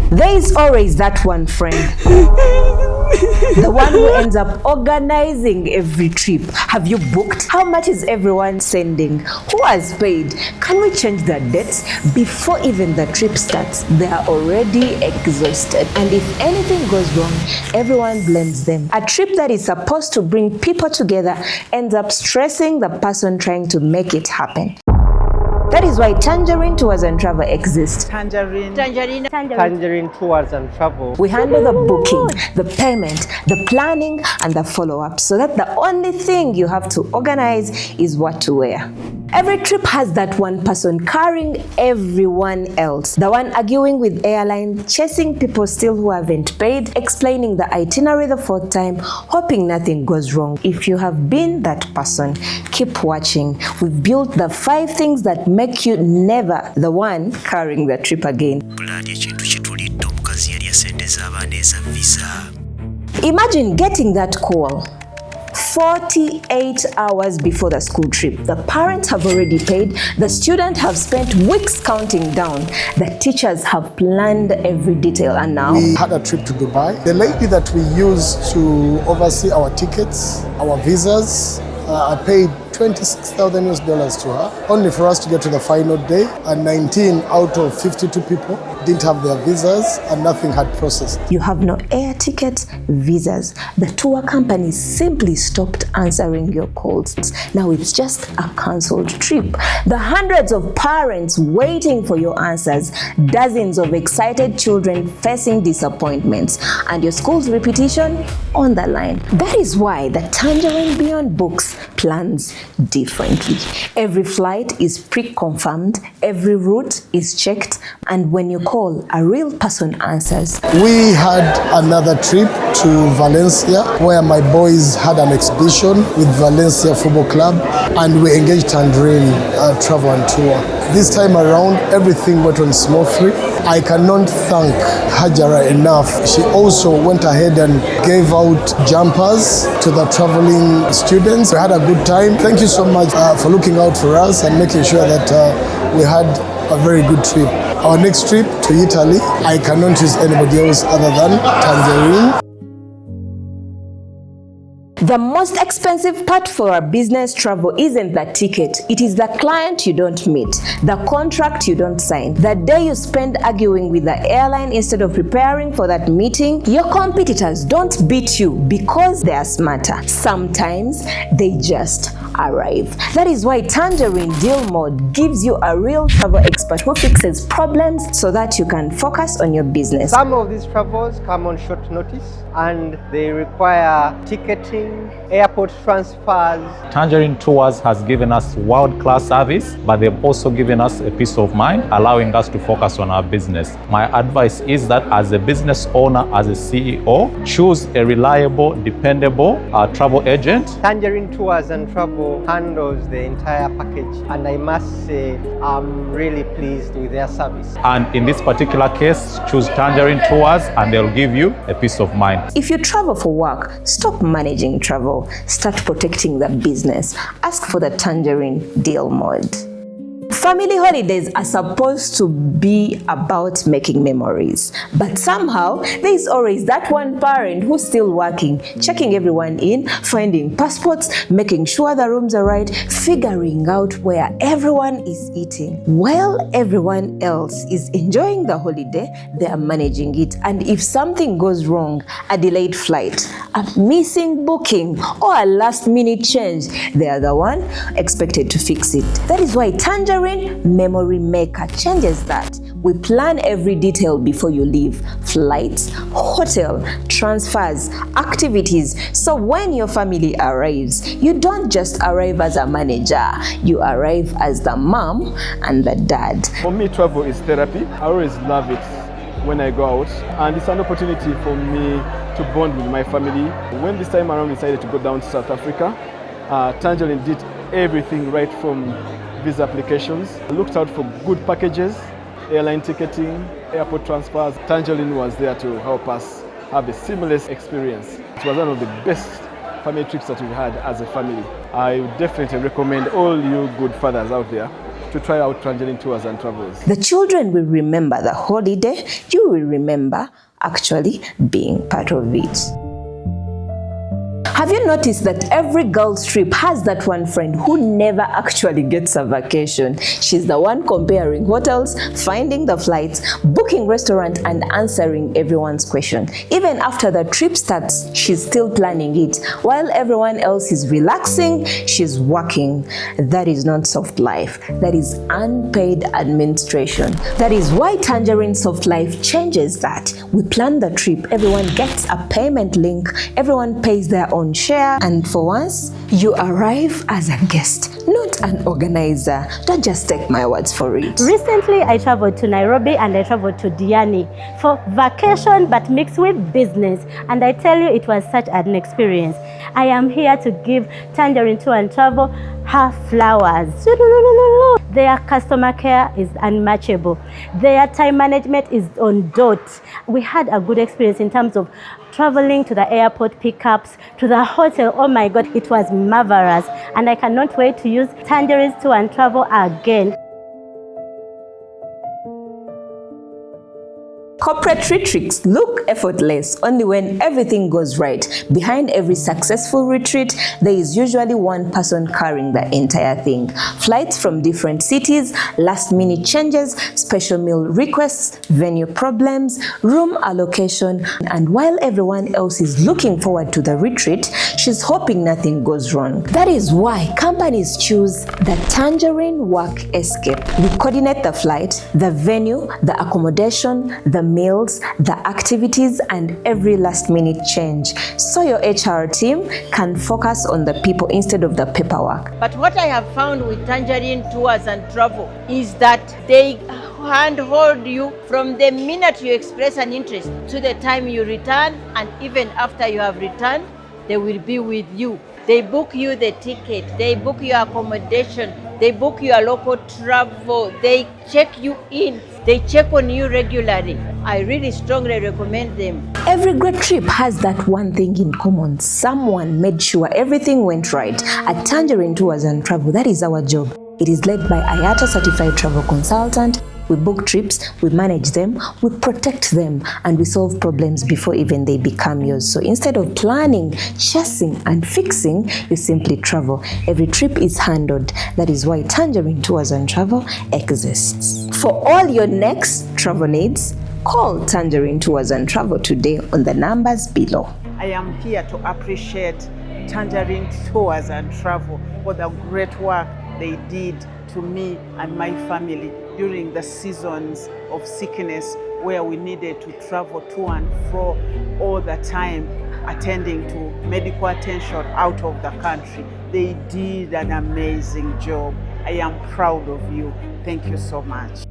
There is always that one friend. The one who ends up organizing every trip. Have you booked? How much is everyone sending? Who has paid? Can we change the dates? Before even the trip starts, they are already exhausted. And if anything goes wrong, everyone blames them. A trip that is supposed to bring people together ends up stressing the person trying to make it happen. That is why Tangerine Tours and Travel exists. Tangerine Tours and Travel. We handle the booking, the payment, the planning, and the follow-up, so that the only thing you have to organize is what to wear. Every trip has that one person carrying everyone else. The one arguing with airline, chasing people still who haven't paid, explaining the itinerary the fourth time, hoping nothing goes wrong. If you have been that person, keep watching. We've built the 5 things that make you never the one carrying the trip again. Imagine getting that call 48 hours before the school trip. The parents have already paid, the students have spent weeks counting down, the teachers have planned every detail, and now we had a trip to Dubai. The lady that we used to oversee our tickets, our visas, I paid $26,000 to her, only for us to get to the final day, and 19 out of 52 people didn't have their visas and nothing had processed. You have no air tickets, visas. The tour company simply stopped answering your calls. Now it's just a cancelled trip. The hundreds of parents waiting for your answers, dozens of excited children facing disappointments, and your school's reputation on the line. That is why the Tangerine Beyond books plans differently. Every flight is pre-confirmed, every route is checked, and when you call, a real person answers. We had another trip to Valencia where my boys had an exhibition with Valencia Football Club, and we engaged Tangerine Travel and Tour. This time around, everything went on smoothly. I cannot thank Hajara enough. She also went ahead and gave out jumpers to the traveling students. We had a good time. Thank you so much for looking out for us and making sure that we had a very good trip. Our next trip to Italy, I cannot use anybody else other than Tangerine. The most expensive part for a business travel isn't the ticket. It is the client you don't meet, the contract you don't sign, the day you spend arguing with the airline instead of preparing for that meeting. Your competitors don't beat you because they are smarter. Sometimes they just arrive. That is why Tangerine Deal Mode gives you a real travel expert who fixes problems so that you can focus on your business. Some of these travels come on short notice and they require ticketing, airport transfers. Tangerine Tours has given us world-class service, but they've also given us a peace of mind, allowing us to focus on our business. My advice is that as a business owner, as a CEO, choose a reliable, dependable travel agent. Tangerine Tours and Travel handles the entire package, and I must say I'm really pleased with their service. And in this particular case, choose Tangerine Tours and they'll give you a peace of mind. If you travel for work, stop managing travel. Start protecting the business. Ask for the Tangerine Deal Mode. Family holidays are supposed to be about making memories, but somehow there is always that one parent who's still working, checking everyone in, finding passports, making sure the rooms are right, figuring out where everyone is eating. While everyone else is enjoying the holiday, they are managing it. And if something goes wrong, a delayed flight, a missing booking, or a last-minute change, they are the one expected to fix it. That is why Tangerine Memory Maker changes that. We plan every detail before you leave: flights, hotel, transfers, activities. So when your family arrives, you don't just arrive as a manager, you arrive as the mom and the dad. For me, travel is therapy. I always love it when I go out, and it's an opportunity for me to bond with my family. When this time around we decided to go down to South Africa, Tangerine did everything right from visa applications. I looked out for good packages, airline ticketing, airport transfers. Tangerine was there to help us have a seamless experience. It was one of the best family trips that we've had as a family. I would definitely recommend all you good fathers out there to to try out Tangerine Tours and Travels. The children will remember the holiday. You will remember actually being part of it. Have you noticed that every girl's trip has that one friend who never actually gets a vacation? She's the one comparing hotels, finding the flights, booking restaurant, and answering everyone's question. Even after the trip starts, she's still planning it. While everyone else is relaxing, she's working. That is not soft life. That is unpaid administration. That is why Tangerine Soft Life changes that. We plan the trip, everyone gets a payment link, everyone pays their own share, and for once, you arrive as a guest, not an organizer. Don't just take my words for it. Recently, I traveled to Nairobi and I traveled to Diani for vacation but mixed with business, and I tell you, it was such an experience. I am here to give Tangerine Tours and Travel her flowers. Their customer care is unmatchable. Their time management is on dot. We had a good experience in terms of traveling to the airport pickups, to the hotel. Oh my God, it was marvelous. And I cannot wait to use Tangerine Tours and Travel again. Corporate retreats look effortless only when everything goes right. Behind every successful retreat, there is usually one person carrying the entire thing. Flights from different cities, last-minute changes, special meal requests, venue problems, room allocation, and while everyone else is looking forward to the retreat, she's hoping nothing goes wrong. That is why companies choose the Tangerine Work Escape. We coordinate the flight, the venue, the accommodation, the meals, the activities, and every last-minute change, so your HR team can focus on the people instead of the paperwork. But what I have found with Tangerine Tours and Travel is that they handhold you from the minute you express an interest to the time you return, and even after you have returned, they will be with you. They book you the ticket, they book your accommodation, they book your local travel, they check you in, they check on you regularly. I really strongly recommend them. Every great trip has that one thing in common. Someone made sure everything went right. At Tangerine Tours and Travel, that is our job. It is led by IATA certified travel consultant. We book trips, we manage them, we protect them, and we solve problems before even they become yours. So instead of planning, chasing, and fixing, you simply travel. Every trip is handled. That is why Tangerine Tours and Travel exists. For all your next travel needs, call Tangerine Tours and Travel today on the numbers below. I am here to appreciate Tangerine Tours and Travel for the great work they did to me and my family during the seasons of sickness where we needed to travel to and fro all the time, attending to medical attention out of the country. They did an amazing job. I am proud of you. Thank you so much.